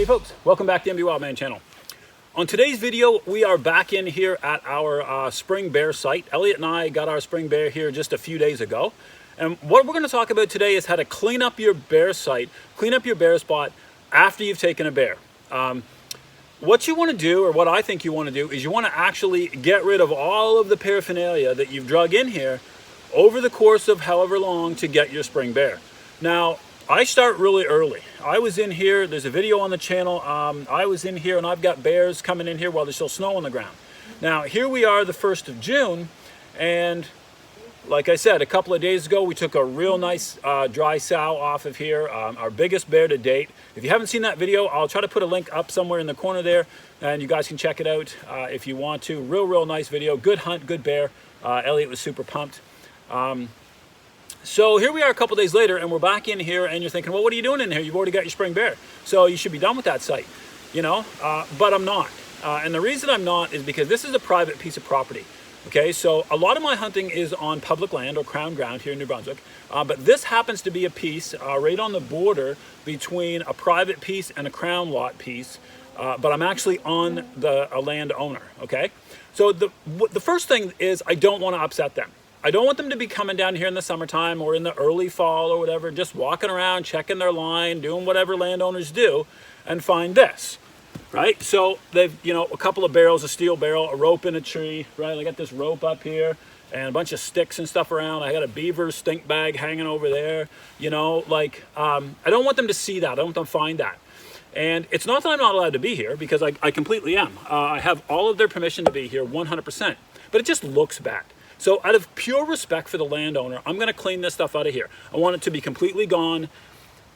Hey folks, welcome back to the MD Wildman channel. On today's video, we are back in here at our spring bear site. Elliot and I got our spring bear here just a few days ago. And what we're going to talk about today is how to clean up your bear site, clean up your bear spot after you've taken a bear. What you want to do, or what I think you want to do, is you want to actually get rid of all of the paraphernalia that you've drug in here over the course of however long to get your spring bear. Now, I start really early. I was in here, there's a video on the channel, I was in here and I've got bears coming in here while there's still snow on the ground. Now, here we are the 1st of June, and like I said, a couple of days ago, we took a real nice dry sow off of here, our biggest bear to date. If you haven't seen that video, I'll try to put a link up somewhere in the corner there, and you guys can check it out if you want to. Real nice video, good hunt, good bear. Elliot was super pumped. So here we are a couple days later, and we're back in here, and you're thinking, well, what are you doing in here? You've already got your spring bear. So you should be done with that site, you know, but I'm not. And the reason I'm not is because this is a private piece of property. Okay, so a lot of my hunting is on public land or crown ground here in New Brunswick, but this happens to be a piece right on the border between a private piece and a crown lot piece, but I'm actually on a landowner, okay? So the first thing is I don't want to upset them. I don't want them to be coming down here in the summertime or in the early fall or whatever, just walking around, checking their line, doing whatever landowners do, and find this, right? So they've, you know, a couple of barrels, a steel barrel, a rope in a tree, right? I got this rope up here and a bunch of sticks and stuff around. I got a beaver stink bag hanging over there, you know, like, I don't want them to see that. I don't want them to find that. And it's not that I'm not allowed to be here, because I completely am. I have all of their permission to be here 100%, but it just looks bad. So out of pure respect for the landowner, I'm going to clean this stuff out of here. I want it to be completely gone.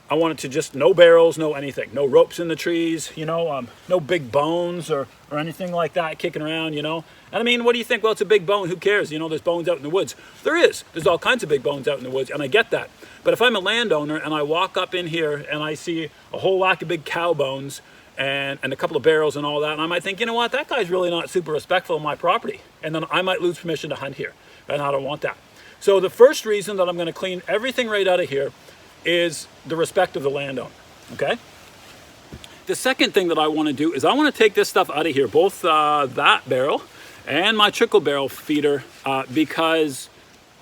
I want it to just, no barrels, no anything. No ropes in the trees, you know, no big bones or anything like that kicking around, you know. And I mean, what do you think? Well, it's a big bone. Who cares? You know, there's bones out in the woods. There is. There's all kinds of big bones out in the woods, and I get that. But if I'm a landowner and I walk up in here and I see a whole lot of big cow bones and a couple of barrels and all that, and I might think, you know what, that guy's really not super respectful of my property, and then I might lose permission to hunt here, and I don't want that. So the first reason that I'm going to clean everything right out of here is the respect of the landowner, okay? The second thing that I want to do is I want to take this stuff out of here, both that barrel and my trickle barrel feeder, because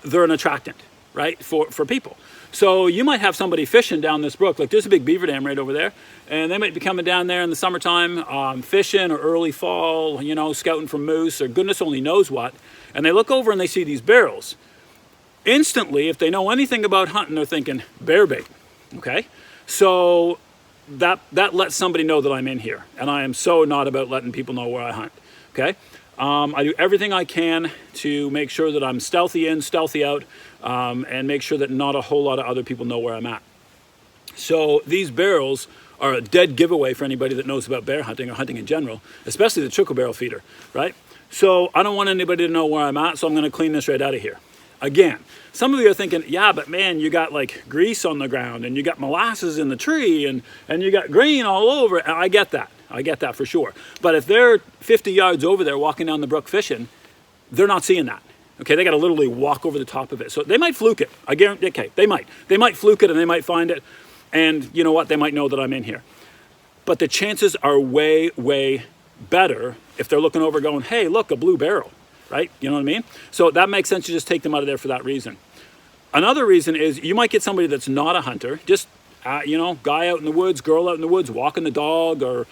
they're an attractant, right, for people. So you might have somebody fishing down this brook, like there's a big beaver dam right over there, and they might be coming down there in the summertime, fishing, or early fall, you know, scouting for moose or goodness only knows what, and they look over and they see these barrels. Instantly, if they know anything about hunting, they're thinking bear bait, okay? So that lets somebody know that I'm in here, and I am so not about letting people know where I hunt, okay? I do everything I can to make sure that I'm stealthy in, stealthy out, and make sure that not a whole lot of other people know where I'm at. So these barrels are a dead giveaway for anybody that knows about bear hunting or hunting in general, especially the trickle barrel feeder, right? So I don't want anybody to know where I'm at, so I'm going to clean this right out of here. Again, some of you are thinking, yeah, but man, you got like grease on the ground, and you got molasses in the tree, and you got grain all over. And I get that. I get that for sure. But if they're 50 yards over there walking down the brook fishing, they're not seeing that. Okay, they got to literally walk over the top of it. So they might fluke it. I guarantee, okay, they might. They might fluke it, and they might find it. And you know what? They might know that I'm in here. But the chances are way, way better if they're looking over going, hey, look, a blue barrel. Right? You know what I mean? So that makes sense to just take them out of there for that reason. Another reason is you might get somebody that's not a hunter, just, you know, guy out in the woods, girl out in the woods, walking the dog, or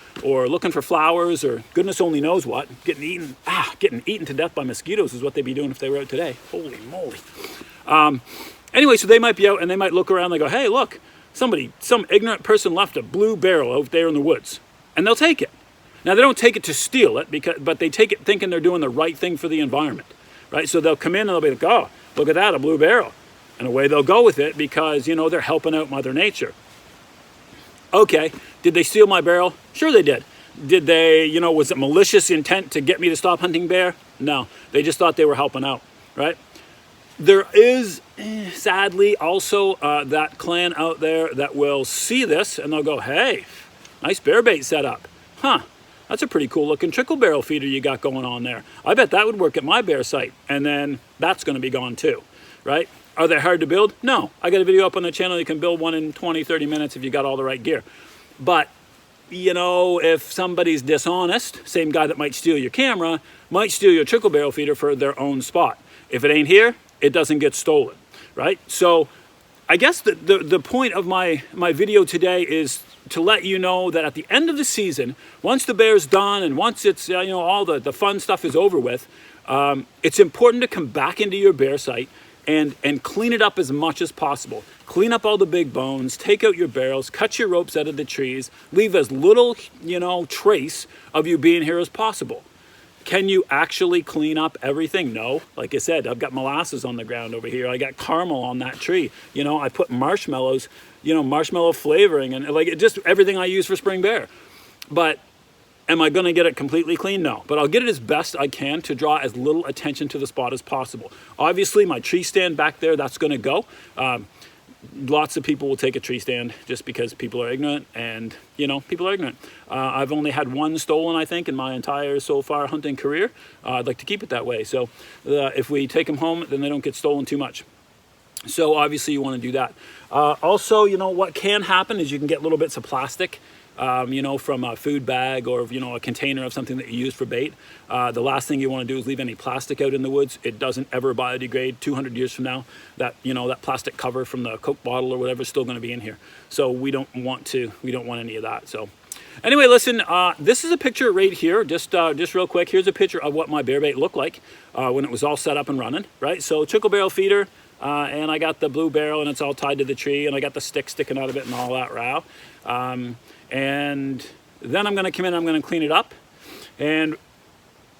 looking for flowers, or goodness only knows what, getting eaten to death by mosquitoes is what they'd be doing if they were out today. Holy moly. Anyway, so they might be out and they might look around and they go, hey, look, some ignorant person left a blue barrel out there in the woods, and they'll take it. Now, they don't take it to steal it, but they take it thinking they're doing the right thing for the environment, right? So they'll come in and they'll be like, oh, look at that, a blue barrel. And away they'll go with it because, you know, they're helping out Mother Nature. Okay, did they steal my barrel? Sure they did. Did they, you know, was it malicious intent to get me to stop hunting bear? No, they just thought they were helping out, right? There is, sadly, also that clan out there that will see this and they'll go, hey, nice bear bait set up. Huh. That's a pretty cool looking trickle barrel feeder you got going on there. I bet that would work at my bear site. And then that's going to be gone too, right? Are they hard to build? No. I got a video up on the channel. You can build one in 20, 30 minutes if you got all the right gear. But you know, if somebody's dishonest, same guy that might steal your camera, might steal your trickle barrel feeder for their own spot. If it ain't here, it doesn't get stolen, right? So I guess the point of my video today is to let you know that at the end of the season, once the bear's done and once it's, you know, all the fun stuff is over with, it's important to come back into your bear site and clean it up as much as possible. Clean up all the big bones, take out your barrels, cut your ropes out of the trees, leave as little, you know, trace of you being here as possible. Can you actually clean up everything? No. Like I said, I've got molasses on the ground over here. I got caramel on that tree. You know, I put marshmallows, you know, marshmallow flavoring and like just everything I use for spring bear. But am I going to get it completely clean? No. But I'll get it as best I can to draw as little attention to the spot as possible. Obviously, my tree stand back there, that's going to go. Lots of people will take a tree stand just because people are ignorant, and you know, people are ignorant. I've only had one stolen, I think, in my entire so far hunting career. I'd like to keep it that way. So if we take them home, then they don't get stolen too much. So obviously you want to do that. Also, you know, what can happen is you can get little bits of plastic, you know, from a food bag or, you know, a container of something that you use for bait. The last thing you want to do is leave any plastic out in the woods. It doesn't ever biodegrade. 200 years from now, that, you know, that plastic cover from the Coke bottle or whatever is still going to be in here. So we don't want any of that. So anyway, listen, this is a picture right here, just real quick. Here's a picture of what my bear bait looked like when it was all set up and running, right? So trickle barrel feeder, and I got the blue barrel and it's all tied to the tree, and I got the stick sticking out of it and all that row. And then I'm going to come in and I'm going to clean it up. And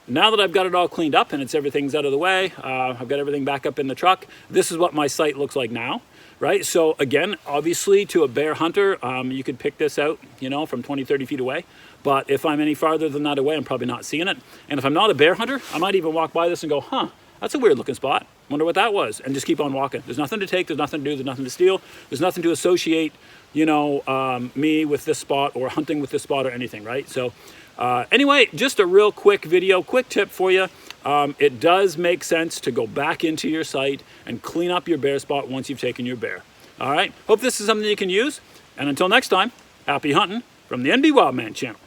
now that I've got it all cleaned up and everything's out of the way, I've got everything back up in the truck. This is what my site looks like now, right? So again, obviously to a bear hunter, you could pick this out, you know, from 20, 30 feet away. But if I'm any farther than that away, I'm probably not seeing it. And if I'm not a bear hunter, I might even walk by this and go, huh, that's a weird looking spot. Wonder what that was. And just keep on walking. There's nothing to take, there's nothing to do, there's nothing to steal. There's nothing to associate, you know, me with this spot or hunting with this spot or anything, right? So anyway, just a real quick video, quick tip for you. It does make sense to go back into your site and clean up your bear spot once you've taken your bear. All right, hope this is something you can use. And until next time, happy hunting from the NB Wildman channel.